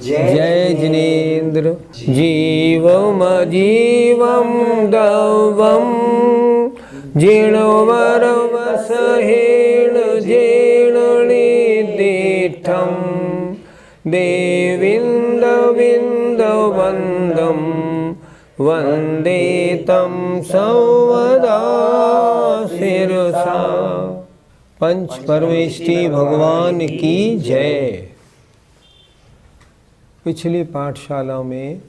जय जिनेन्द्र जीवमजीवं दवं जीर्णवरवसहेण जीर्णनिदिष्टं देविन्दविन्दवन्दं वन्दे तं सर्वदा शिरसा। पंच परमेष्टि भगवान की जय। पिछली पाठशाला में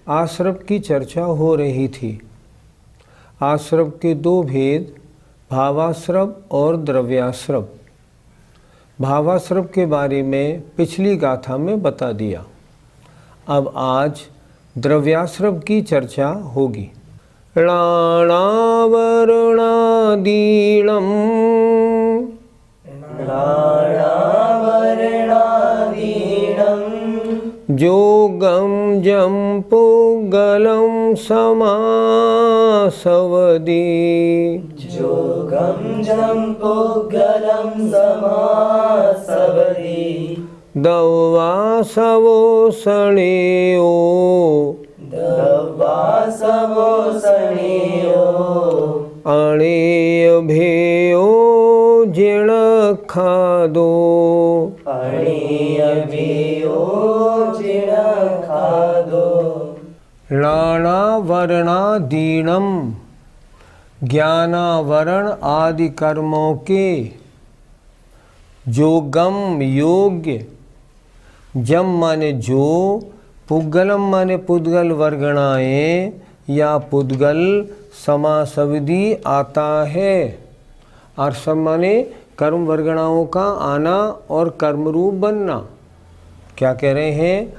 आश्रव की चर्चा हो रही थी। आश्रव के दो भेद, भावाश्रव और द्रव्याश्रव। भावाश्रव के बारे में पिछली गाथा में बता दिया। अब आज द्रव्याश्रव की चर्चा होगी। राणावरणादीणम् जोगं जं पुगलं समासवदि जोगं जं पुगलं समासवदि दवासवो सणेयो दवासवो सणेयो अणेयभेयो जिणखादो अणेयभेयो जिणखादो। राणावर्णादीणम् ज्ञानावरण आदि कर्मों के जोगम योग्य, जम माने जो, पुद्गलम माने पुद्गल वर्गणाएं या पुद्गल समासविधि आता है। और सब माने कर्म वर्गणाओं का आना और कर्मरूप बनना। क्या कह रहे हैं?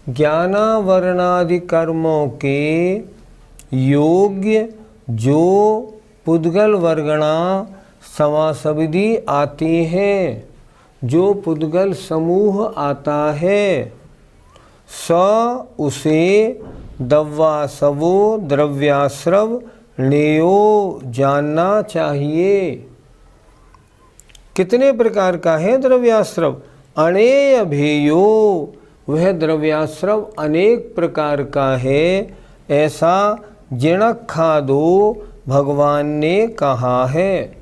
ज्ञानावरणादि कर्मों के योग्य जो पुद्गल वर्गणा समासविधि आती हैं, जो पुद्गल समूह आता है, स उसे दव्वासवो द्रव्याश्रव नेयो जानना चाहिए। कितने प्रकार का है द्रव्याश्रव? अणेय भेयो, वह द्रव्याश्रव अनेक प्रकार का है, ऐसा जिणखादो भगवान ने कहा है।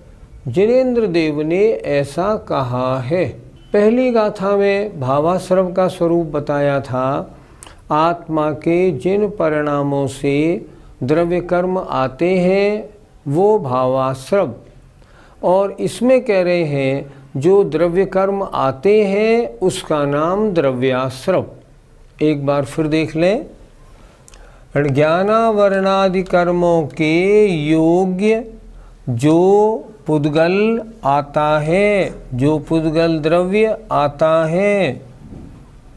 जिनेन्द्र देव ने ऐसा कहा है। पहली गाथा में भावाश्रव का स्वरूप बताया था। आत्मा के जिन परिणामों से द्रव्य कर्म आते हैं वो भावाश्रव, और इसमें कह रहे हैं जो द्रव्य कर्म आते हैं उसका नाम द्रव्याश्रव। एक बार फिर देख लें। ज्ञानावरणादि कर्मों के योग्य जो पुद्गल आता है, जो पुद्गल द्रव्य आता है,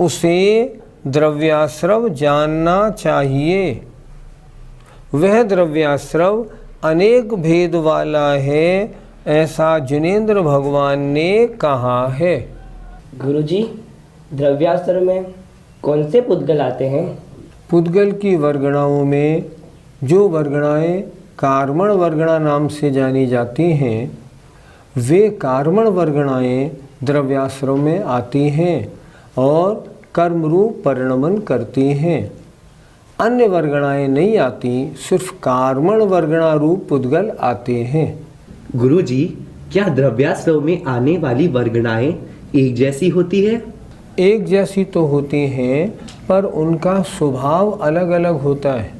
उसे द्रव्याश्रव जानना चाहिए। वह द्रव्याश्रव अनेक भेद वाला है, ऐसा जिनेन्द्र भगवान ने कहा है। गुरुजी, द्रव्याश्रव में कौन से पुद्गल आते हैं? पुद्गल की वर्गणाओं में जो वर्गणाएं कार्मण वर्गणा नाम से जानी जाती हैं, वे कार्मण वर्गणाएं द्रव्याश्रव में आती हैं और कर्मरूप परिणमन करती हैं। अन्य वर्गणाएं नहीं आती, सिर्फ कार्मण वर्गणा रूप पुद्गल आते हैं। गुरुजी, क्या द्रव्याश्रव में आने वाली वर्गणाएं एक जैसी होती है? एक जैसी तो होती हैं, पर उनका स्वभाव अलग अलग होता है।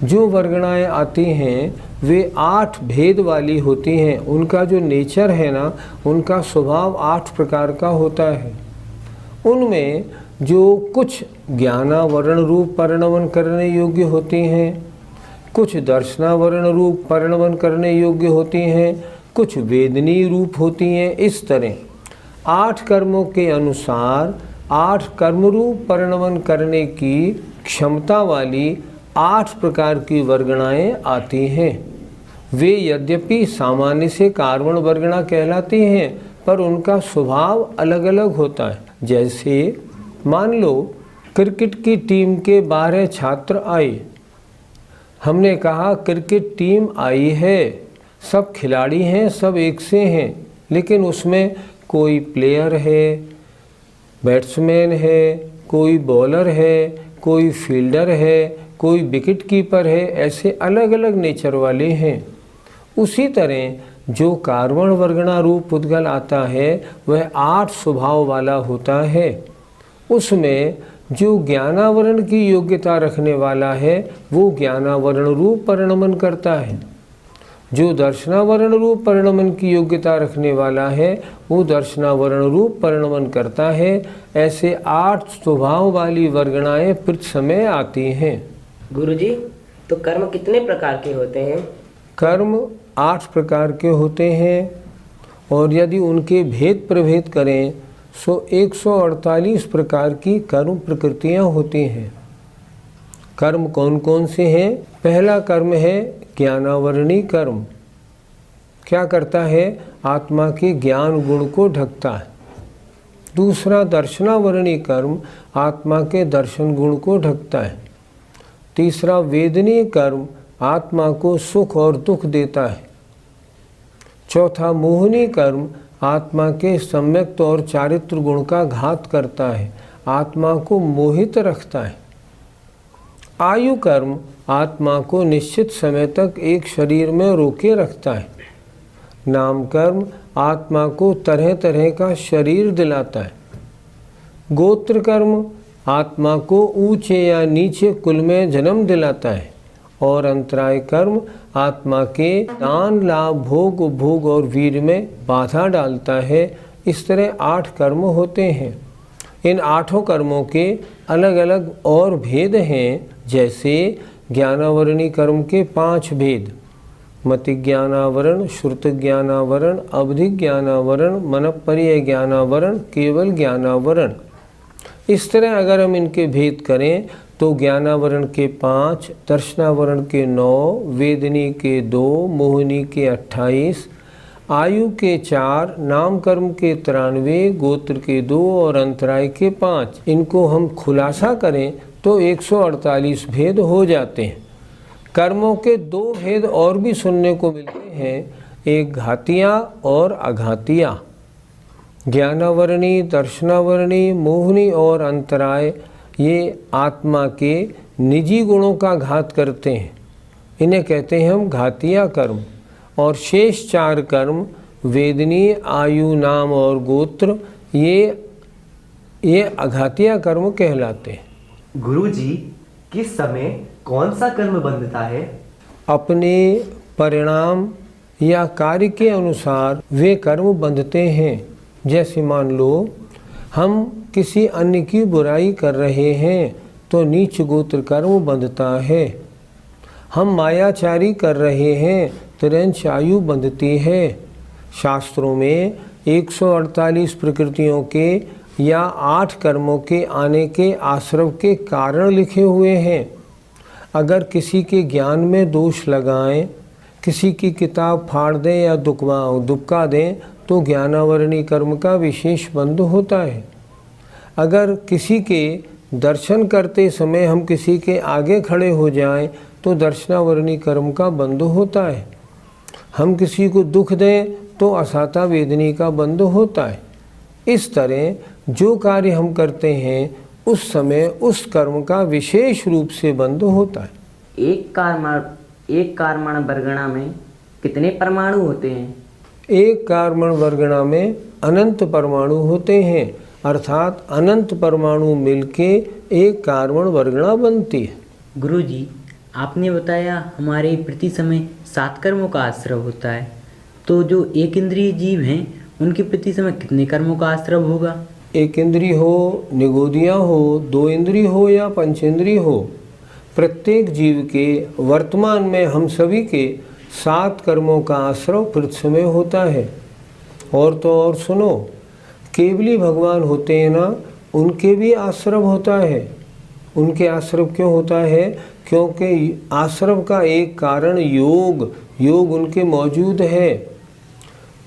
जो वर्गणाएं आती हैं वे 8 भेद वाली होती हैं। उनका जो नेचर है ना, उनका स्वभाव 8 प्रकार का होता है। उनमें जो कुछ ज्ञानावरण रूप परिणमन करने योग्य होती हैं, कुछ दर्शनावरण रूप परिणमन करने योग्य होती हैं, कुछ वेदनीय रूप होती हैं। इस तरह 8 कर्मों के अनुसार 8 कर्मरूप परिणमन करने की क्षमता वाली 8 प्रकार की वर्गणाएं आती हैं। वे यद्यपि सामान्य से कार्बन वर्गणा कहलाती हैं, पर उनका स्वभाव अलग अलग होता है। जैसे मान लो क्रिकेट की टीम के 12 छात्र आए। हमने कहा क्रिकेट टीम आई है, सब खिलाड़ी हैं, सब एक से हैं, लेकिन उसमें कोई प्लेयर है, बैट्समैन है, कोई बॉलर है, कोई फील्डर है, कोई विकेट कीपर है, ऐसे अलग अलग नेचर वाले हैं। उसी तरह जो कार्बन वर्गणा रूप पुद्गल आता है वह 8 स्वभाव वाला होता है। उसमें जो ज्ञानावरण की योग्यता रखने वाला है वो ज्ञानावरण रूप परिणमन करता है। जो दर्शनावरण रूप परिणमन की योग्यता रखने वाला है वो दर्शनावरण रूप परिणमन करता है। ऐसे 8 स्वभाव वाली वर्गणाएं प्रति समय आती हैं। गुरुजी, तो कर्म कितने प्रकार के होते हैं? कर्म 8 प्रकार के होते हैं, और यदि उनके भेद प्रभेद करें तो 148 प्रकार की कर्म प्रकृतियां होती हैं। कर्म कौन कौन से हैं? पहला कर्म है ज्ञानावरणी कर्म। क्या करता है? आत्मा के ज्ञान गुण को ढकता है। दूसरा दर्शनावरणी कर्म आत्मा के दर्शन गुण को ढकता है। तीसरा वेदनीय कर्म आत्मा को सुख और दुख देता है। चौथा मोहनी कर्म आत्मा के सम्यक्त और चारित्र गुण का घात करता है, आत्मा को मोहित रखता है। आयु कर्म आत्मा को निश्चित समय तक एक शरीर में रोके रखता है। नाम कर्म आत्मा को तरह तरह का शरीर दिलाता है। गोत्र कर्म आत्मा को ऊंचे या नीचे कुल में जन्म दिलाता है। और अंतराय कर्म आत्मा के दान लाभ भोग उपभोग और वीर में बाधा डालता है। इस तरह 8 कर्म होते हैं। इन 8 कर्मों के अलग अलग और भेद हैं। जैसे ज्ञानावरणी कर्म के 5 भेद: मति ज्ञानावरण, श्रुत ज्ञानावरण, अवधि ज्ञानावरण, मनपर्य ज्ञानावरण, केवल ज्ञानावरण। इस तरह अगर हम इनके भेद करें तो ज्ञानावरण के 5, दर्शनावरण के 9, वेदनी के 2, मोहनी के 28, आयु के 4, नाम कर्म के 93, गोत्र के 2 और अंतराय के 5। इनको हम खुलासा करें तो 148 भेद हो जाते हैं। कर्मों के 2 भेद और भी सुनने को मिलते हैं, एक घातिया और अघातिया। ज्ञानावरणी, दर्शनावरणी, मोहनी और अंतराय ये आत्मा के निजी गुणों का घात करते हैं, इन्हें कहते हैं हम घातिया कर्म। और शेष 4 कर्म वेदनीय, आयु, नाम और गोत्र ये अघातिया कर्म कहलाते हैं। गुरुजी, किस समय कौन सा कर्म बंधता है? अपने परिणाम या कार्य के अनुसार वे कर्म बंधते हैं। जैसे मान लो हम किसी अन्य की बुराई कर रहे हैं तो नीच गोत्र कर्म बंधता है। हम मायाचारी कर रहे हैं तिरंच आयु बंधती है। शास्त्रों में 148 प्रकृतियों के या 8 कर्मों के आने के आश्रव के कारण लिखे हुए हैं। अगर किसी के ज्ञान में दोष लगाएं, किसी की किताब फाड़ दें या दुबका दें तो ज्ञानावरणी कर्म का विशेष बंध होता है। अगर किसी के दर्शन करते समय हम किसी के आगे खड़े हो जाएं तो दर्शनावरणी कर्म का बंध होता है। हम किसी को दुख दें तो असाता वेदनी का बंध होता है। इस तरह जो कार्य हम करते हैं उस समय उस कर्म का विशेष रूप से बंध होता है। एक कार्मण वर्गणा में कितने परमाणु होते हैं? एक कार्बन वर्गणा में अनंत परमाणु होते हैं, अर्थात अनंत परमाणु मिलके एक कार्बन वर्गणा बनती है। गुरुजी, आपने बताया हमारे प्रति समय 7 कर्मों का आश्रव होता है, तो जो एक इंद्रिय जीव हैं उनके प्रति समय कितने कर्मों का आश्रव होगा? एक इंद्रिय हो, निगोदिया हो, 2 इंद्रिय हो या पंचेंद्रिय हो, प्रत्येक जीव के वर्तमान में हम सभी के 7 कर्मों का आश्रव पृथ्वी में होता है। और तो और सुनो, केवली भगवान होते हैं ना, उनके भी आश्रव होता है। उनके आश्रव क्यों होता है? क्योंकि आश्रव का एक कारण योग उनके मौजूद है।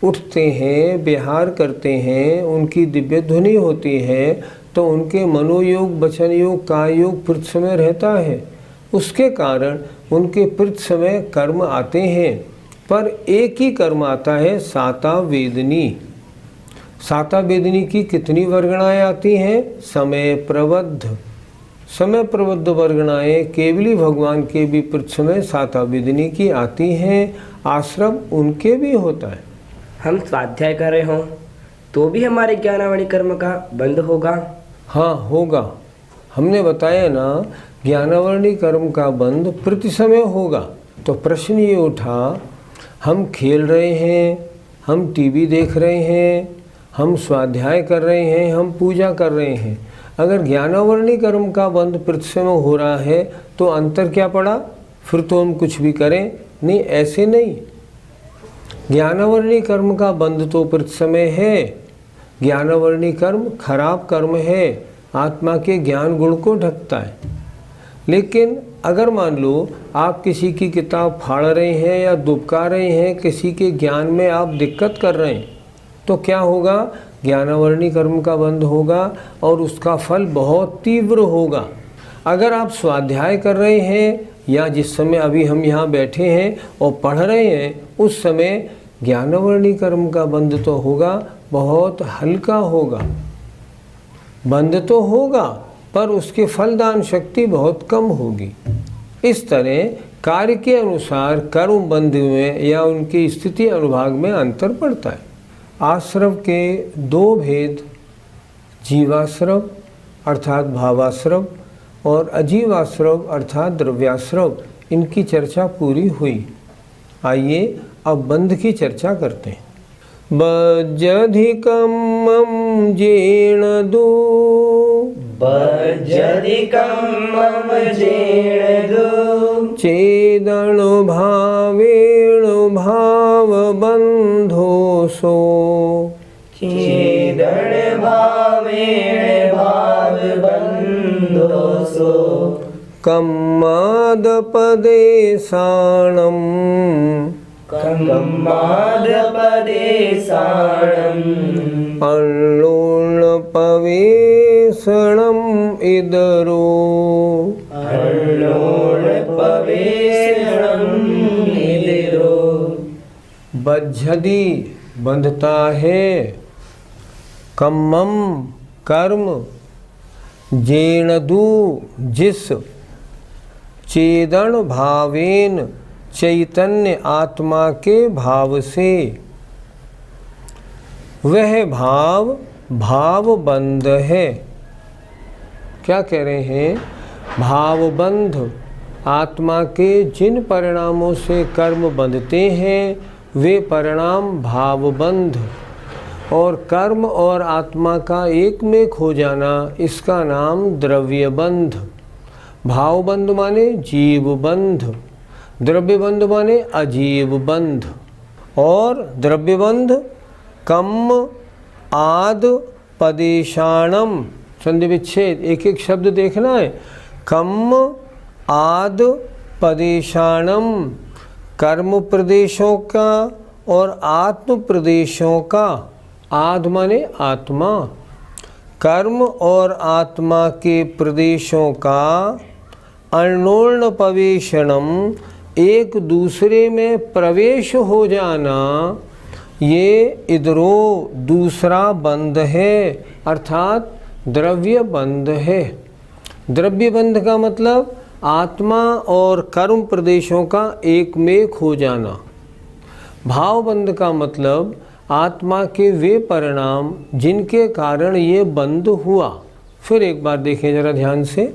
उठते हैं, विहार करते हैं, उनकी दिव्य ध्वनि होती है, तो उनके मनोयोग, वचन योग, काय योग पृथ्वी में रहता है। उसके कारण उनके पृथ्वी में कर्म आते हैं। पर एक ही कर्म आता है, साता वेदनी। साता वेदनी की कितनी वर्गणाएं आती हैं? समय प्रबद्ध। समय प्रबद्ध वर्गणाएं केवली भगवान के भी पृथ्वी में साता वेदनी की आती हैं। आश्रम उनके भी होता है। हम स्वाध्याय कर रहे हों तो भी हमारे ज्ञानावली कर्म का बंध होगा? हाँ, होगा। हमने बताया ना, ज्ञानावली कर्म का बंध प्रति समय होगा। तो प्रश्न ये उठा, हम खेल रहे हैं, हम टीवी देख रहे हैं, हम स्वाध्याय कर रहे हैं, हम पूजा कर रहे हैं। अगर ज्ञानावली कर्म का बंध पृथ्वी में हो रहा है तो अंतर क्या पड़ा? फिर तो हम कुछ भी करें नहीं, ऐसे नहीं। ज्ञानावली कर्म का बंध तो पृथ्वी में है। ज्ञानावली कर्म खराब कर्म है, आत्मा के ज्ञान गुण को ढकता है। लेकिन अगर मान लो आप किसी की किताब फाड़ रहे हैं या दुबका रहे हैं, किसी के ज्ञान में आप दिक्कत कर रहे हैं, तो क्या होगा? ज्ञानावली कर्म का बंध होगा और उसका फल बहुत तीव्र होगा। अगर आप स्वाध्याय कर रहे हैं या जिस समय अभी हम यहाँ बैठे हैं और पढ़ रहे हैं, उस समय ज्ञानावली कर्म का बंध तो होगा, बहुत हल्का होगा। बंध तो होगा पर उसके फलदान शक्ति बहुत कम होगी। इस तरह कार्य के अनुसार कर्म बंध में या उनकी स्थिति अनुभाग में अंतर पड़ता है। आश्रव के 2 भेद, जीवाश्रव अर्थात भावाश्रव और अजीवाश्रव अर्थात द्रव्याश्रव, इनकी चर्चा पूरी हुई। आइए अब बंध की चर्चा करते हैं। बज्जधिकम जेण दो, चेदन भावेण भाव बंधो सो, चेदन भावेण भाव बंधो सो, कम्माद पदेशाणम, कम्माद पदेशाणम, अल्लोल पवेशणम इदरो, अल्लोल पवेशणम इदरो। बज्झदी बंधता है, कम्मम कर्म, जेणदु जिस, चेदन भावेन चैतन्य आत्मा के भाव से, वह भाव भावबंध है। क्या कह रहे हैं? भावबंध, आत्मा के जिन परिणामों से कर्म बंधते हैं वे परिणाम भावबंध, और कर्म और आत्मा का एक में खो जाना, इसका नाम द्रव्यबंध। भावबंध माने जीवबंध, द्रव्यबंध माने अजीव बंध। और द्रव्यबंध कम आद पदेशाणम, संधि विच्छेद, एक एक शब्द देखना है। कम आद पदेशाणम, कर्म प्रदेशों का और आत्म प्रदेशों का। आद माने आत्मा, कर्म और आत्मा के प्रदेशों का अन्योन्य पवेशनम, एक दूसरे में प्रवेश हो जाना, ये इधरो दूसरा बंध है, अर्थात द्रव्य बंध है। द्रव्य बंध का मतलब आत्मा और कर्म प्रदेशों का एक में खो जाना। भाव बंध का मतलब आत्मा के वे परिणाम जिनके कारण ये बंध हुआ। फिर एक बार देखें जरा ध्यान से।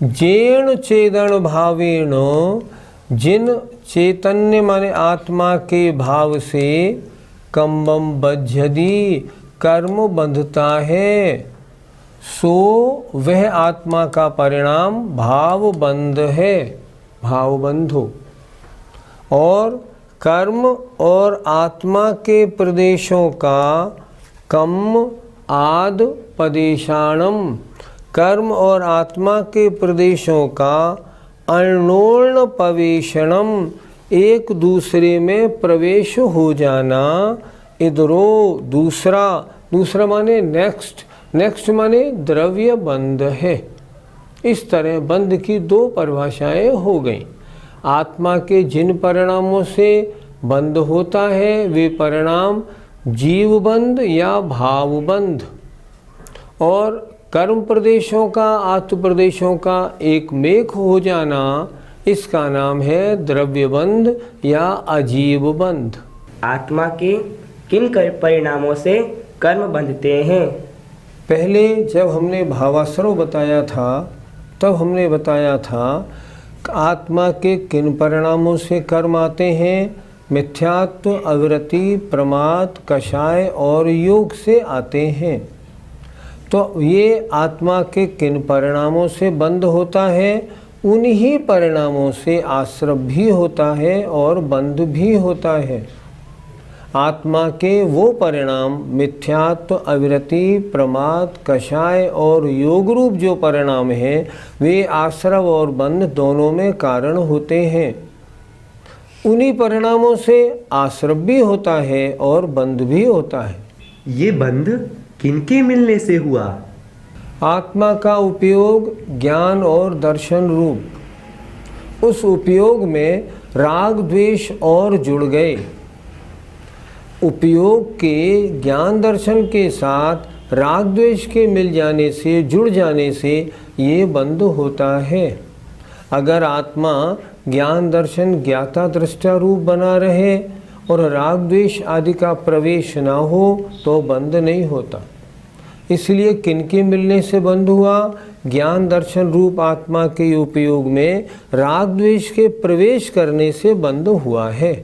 जेण चेदन भावेण, जिन चैतन्य माने आत्मा के भाव से कम्बम बज्झदी कर्म बंधता है, सो वह आत्मा का परिणाम भाव बंध है। भाव बंधो, और कर्म और आत्मा के प्रदेशों का कम आद पदेशाणम, कर्म और आत्मा के प्रदेशों का अनोर्ण पवेशणम, एक दूसरे में प्रवेश हो जाना। इधरो दूसरा, दूसरा माने नेक्स्ट, नेक्स्ट माने द्रव्य बंध है। इस तरह बंध की दो परिभाषाएं हो गई। आत्मा के जिन परिणामों से बंध होता है वे परिणाम जीव बंध या भाव बंध, और कर्म प्रदेशों का आत्म प्रदेशों का एक मेक हो जाना, इसका नाम है द्रव्य बंध या अजीव बंध। आत्मा के किन परिणामों से कर्म बंधते हैं? पहले जब हमने भावाश्रव बताया था तब हमने बताया था आत्मा के किन परिणामों से कर्म आते हैं। मिथ्यात्व, अविरति, प्रमाद, कषाय और योग से आते हैं। तो ये आत्मा के किन परिणामों से बंध होता है, उन्हीं परिणामों से आश्रव भी होता है और बंध भी होता है। आत्मा के वो परिणाम मिथ्यात्व, अविरति, प्रमाद, कषाय और योग रूप जो परिणाम हैं वे आश्रव और बंध दोनों में कारण होते हैं। उन्हीं परिणामों से आश्रव भी होता है और बंध भी होता है। ये बंध किनके मिलने से हुआ? आत्मा का उपयोग ज्ञान और दर्शन रूप, उस उपयोग में राग द्वेष और जुड़ गए। उपयोग के ज्ञान दर्शन के साथ राग द्वेष के मिल जाने से, जुड़ जाने से ये बंध होता है। अगर आत्मा ज्ञान दर्शन ज्ञाता दृष्टा रूप बना रहे और राग द्वेष आदि का प्रवेश ना हो तो बंध नहीं होता। इसलिए किनके मिलने से बंध हुआ? ज्ञान दर्शन रूप आत्मा के उपयोग में राग द्वेष के प्रवेश करने से बंध हुआ है।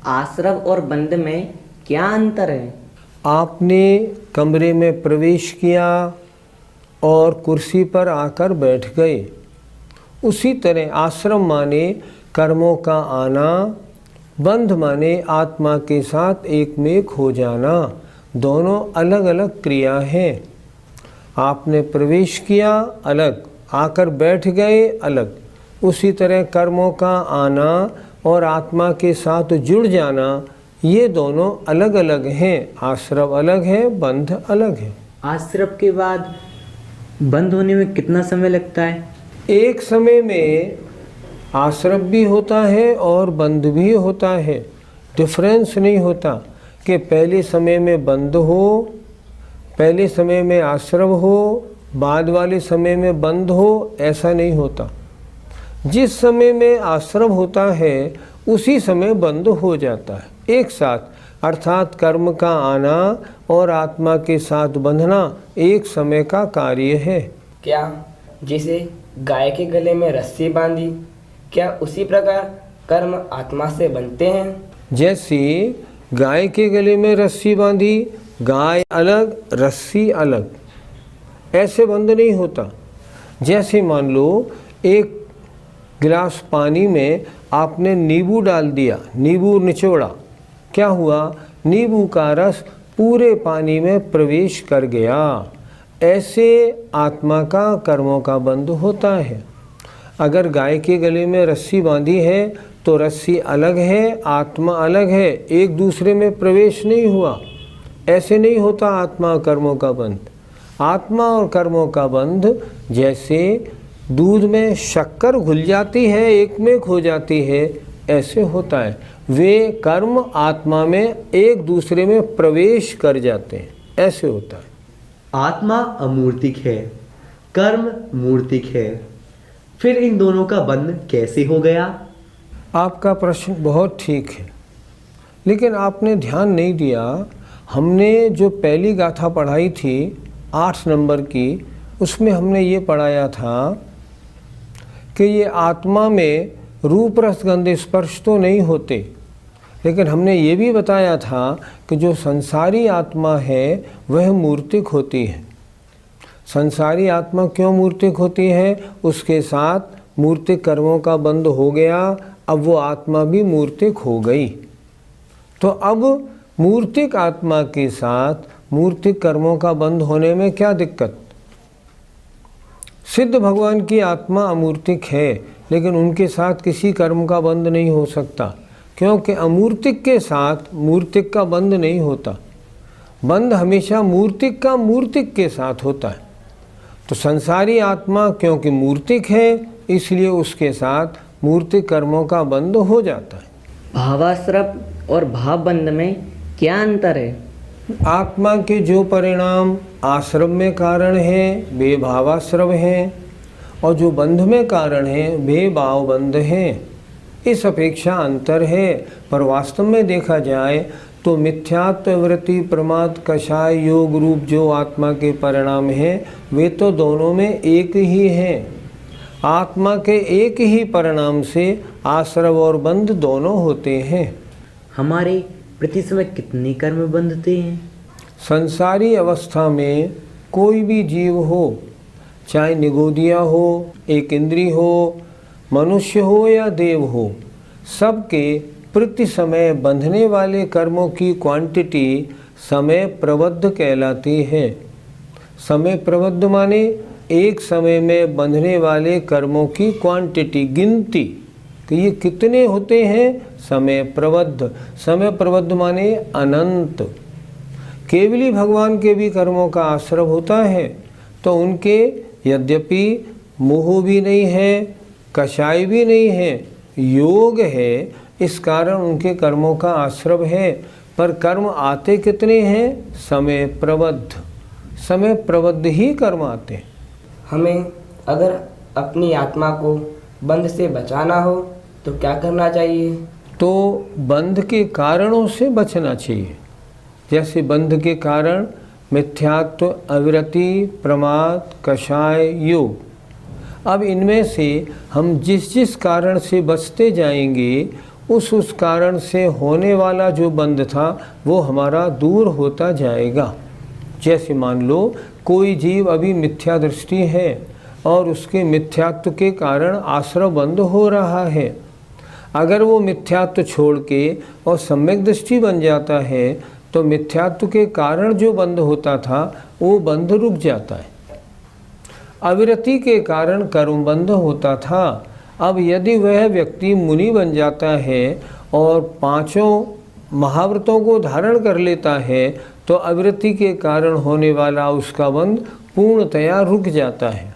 आश्रव और बंध में क्या अंतर है? आपने कमरे में प्रवेश किया और कुर्सी पर आकर बैठ गए, उसी तरह आश्रम माने कर्मों का आना, बंध माने आत्मा के साथ एकमेक हो जाना। दोनों अलग अलग क्रिया हैं। आपने प्रवेश किया अलग, आकर बैठ गए अलग। उसी तरह कर्मों का आना और आत्मा के साथ जुड़ जाना, ये दोनों अलग अलग हैं। आश्रव अलग है, बंध अलग है। आश्रव के बाद बंद होने में कितना समय लगता है? एक समय में आश्रव भी होता है और बंध भी होता है। डिफरेंस नहीं होता कि पहले समय में बंध हो, पहले समय में आश्रव हो, बाद वाले समय में बंध हो, ऐसा नहीं होता। जिस समय में आश्रव होता है उसी समय बंध हो जाता है एक साथ, अर्थात कर्म का आना और आत्मा के साथ बंधना एक समय का कार्य है। क्या जैसे गाय के गले में रस्सी बांधी, क्या उसी प्रकार कर्म आत्मा से बनते हैं? जैसे गाय के गले में रस्सी बांधी, गाय अलग रस्सी अलग, ऐसे बंध नहीं होता। जैसे मान लो एक गिलास पानी में आपने नींबू डाल दिया, नींबू निचोड़ा, क्या हुआ? नींबू का रस पूरे पानी में प्रवेश कर गया। ऐसे आत्मा का कर्मों का बंध होता है। अगर गाय के गले में रस्सी बांधी है तो रस्सी अलग है, आत्मा अलग है, एक दूसरे में प्रवेश नहीं हुआ। ऐसे नहीं होता आत्मा और कर्मों का बंध। आत्मा और कर्मों का बंध जैसे दूध में शक्कर घुल जाती है, एकमेक हो जाती है, ऐसे होता है। वे कर्म आत्मा में एक दूसरे में प्रवेश कर जाते हैं, ऐसे होता है। आत्मा अमूर्तिक है, कर्म मूर्तिक है, फिर इन दोनों का बंध कैसे हो गया? आपका प्रश्न बहुत ठीक है, लेकिन आपने ध्यान नहीं दिया। हमने जो पहली गाथा पढ़ाई थी 8 नंबर की, उसमें हमने ये पढ़ाया था कि ये आत्मा में रूप रस गंध स्पर्श तो नहीं होते, लेकिन हमने ये भी बताया था कि जो संसारी आत्मा है वह मूर्तिक होती है। संसारी आत्मा क्यों मूर्तिक होती है? उसके साथ मूर्तिक कर्मों का बंध हो गया। अब वो आत्मा भी मूर्तिक हो गई। तो अब मूर्तिक आत्मा के साथ मूर्तिक कर्मों का बंध होने में क्या दिक्कत? सिद्ध भगवान की आत्मा अमूर्तिक है, लेकिन उनके साथ किसी कर्म का बंध नहीं हो सकता, क्योंकि अमूर्तिक के साथ मूर्तिक का बंध नहीं होता। बंध हमेशा मूर्तिक का मूर्तिक के साथ होता है। तो संसारी आत्मा क्योंकि मूर्तिक है, इसलिए उसके साथ मूर्तिक कर्मों का बंध हो जाता है। भावाश्रव और भावबंध में क्या अंतर है? आत्मा के जो परिणाम आश्रम में कारण हैं वे भावाश्रव हैं, और जो बंध में कारण हैं वे भावबंध हैं। इस अपेक्षा अंतर है, पर वास्तव में देखा जाए तो मिथ्यात्व, वृत्ति, प्रमाद, कषाय, योग रूप जो आत्मा के परिणाम हैं वे तो दोनों में एक ही हैं। आत्मा के एक ही परिणाम से आश्रव और बंध दोनों होते हैं। हमारे प्रति समय कितने कर्म बंधते हैं? संसारी अवस्था में कोई भी जीव हो, चाहे निगोदिया हो, एक इंद्री हो, मनुष्य हो या देव हो, सबके प्रति समय बंधने वाले कर्मों की क्वांटिटी समय प्रबद्ध कहलाती है। समय प्रबद्ध माने एक समय में बंधने वाले कर्मों की क्वांटिटी, गिनती कि ये कितने होते हैं, समय प्रबद्ध। समय प्रबद्ध माने अनंत। केवली भगवान के भी कर्मों का आश्रव होता है, तो उनके यद्यपि मोह भी नहीं है, कषाय भी नहीं है, योग है, इस कारण उनके कर्मों का आश्रव है। पर कर्म आते कितने हैं? समय प्रबद्ध। समय प्रबद्ध ही कर्म आते हैं। हमें अगर अपनी आत्मा को बंध से बचाना हो तो क्या करना चाहिए? तो बंध के कारणों से बचना चाहिए। जैसे बंध के कारण मिथ्यात्व, अविरति, प्रमाद, कषाय, योग। अब इनमें से हम जिस जिस कारण से बचते जाएंगे, उस कारण से होने वाला जो बंध था वो हमारा दूर होता जाएगा। जैसे मान लो कोई जीव अभी मिथ्या दृष्टि है और उसके मिथ्यात्व के कारण आश्रव बंद हो रहा है। अगर वो मिथ्यात्व छोड़ के और सम्यक दृष्टि बन जाता है तो मिथ्यात्व के कारण जो बंध होता था वो बंध रुक जाता है। अविरति के कारण कर्म बंध होता था। अब यदि वह व्यक्ति मुनि बन जाता है और 5 महाव्रतों को धारण कर लेता है तो अविरति के कारण होने वाला उसका बंध पूर्णतया रुक जाता है।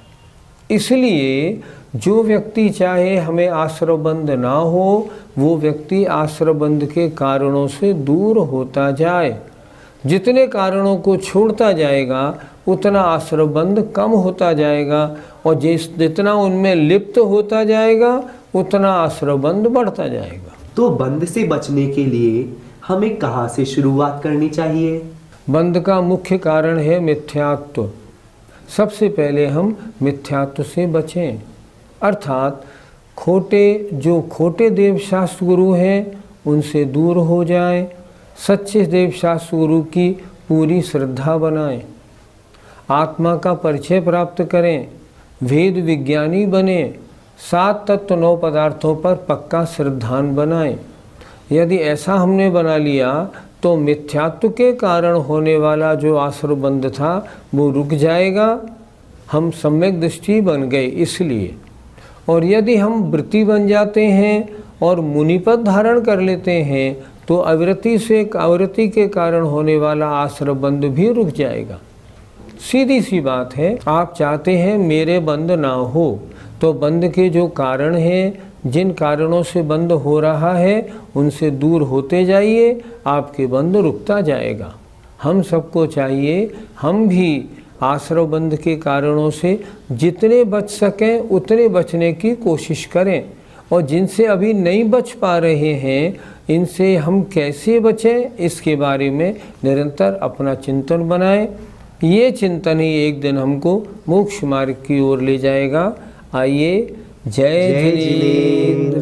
इसलिए जो व्यक्ति चाहे हमें आश्रव बंध ना हो, वो व्यक्ति आश्रव बंध के कारणों से दूर होता जाए। जितने कारणों को छोड़ता जाएगा उतना आश्रव बंध कम होता जाएगा, और जितना उनमें लिप्त होता जाएगा उतना आश्रव बंध बढ़ता जाएगा। तो बंध से बचने के लिए हमें कहाँ से शुरुआत करनी चाहिए? बंध का मुख्य कारण है मिथ्यात्व। सबसे पहले हम मिथ्यात्व से बचें, अर्थात जो खोटे देवशास्त्र गुरु हैं उनसे दूर हो जाएं, सच्चे देवशास्त्र गुरु की पूरी श्रद्धा बनाएं, आत्मा का परिचय प्राप्त करें, वेद विज्ञानी बने, 7 तत्व 9 पदार्थों पर पक्का श्रद्धान बनाएं। यदि ऐसा हमने बना लिया तो मिथ्यात्व के कारण होने वाला जो आश्रव बंध था वो रुक जाएगा। हम सम्यक दृष्टि बन गए इसलिए। और यदि हम वृत्ति बन जाते हैं और मुनिपद धारण कर लेते हैं तो अविरति के कारण होने वाला आश्रव बंध भी रुक जाएगा। सीधी सी बात है, आप चाहते हैं मेरे बंध ना हो, तो बंध के जो कारण हैं, जिन कारणों से बंध हो रहा है उनसे दूर होते जाइए, आपके बंध रुकता जाएगा। हम सबको चाहिए हम भी आश्रव बंध के कारणों से जितने बच सकें उतने बचने की कोशिश करें, और जिनसे अभी नहीं बच पा रहे हैं इनसे हम कैसे बचें इसके बारे में निरंतर अपना चिंतन बनाएं। ये चिंतन ही एक दिन हमको मोक्ष मार्ग की ओर ले जाएगा। आइए, जय जिनेंद्र।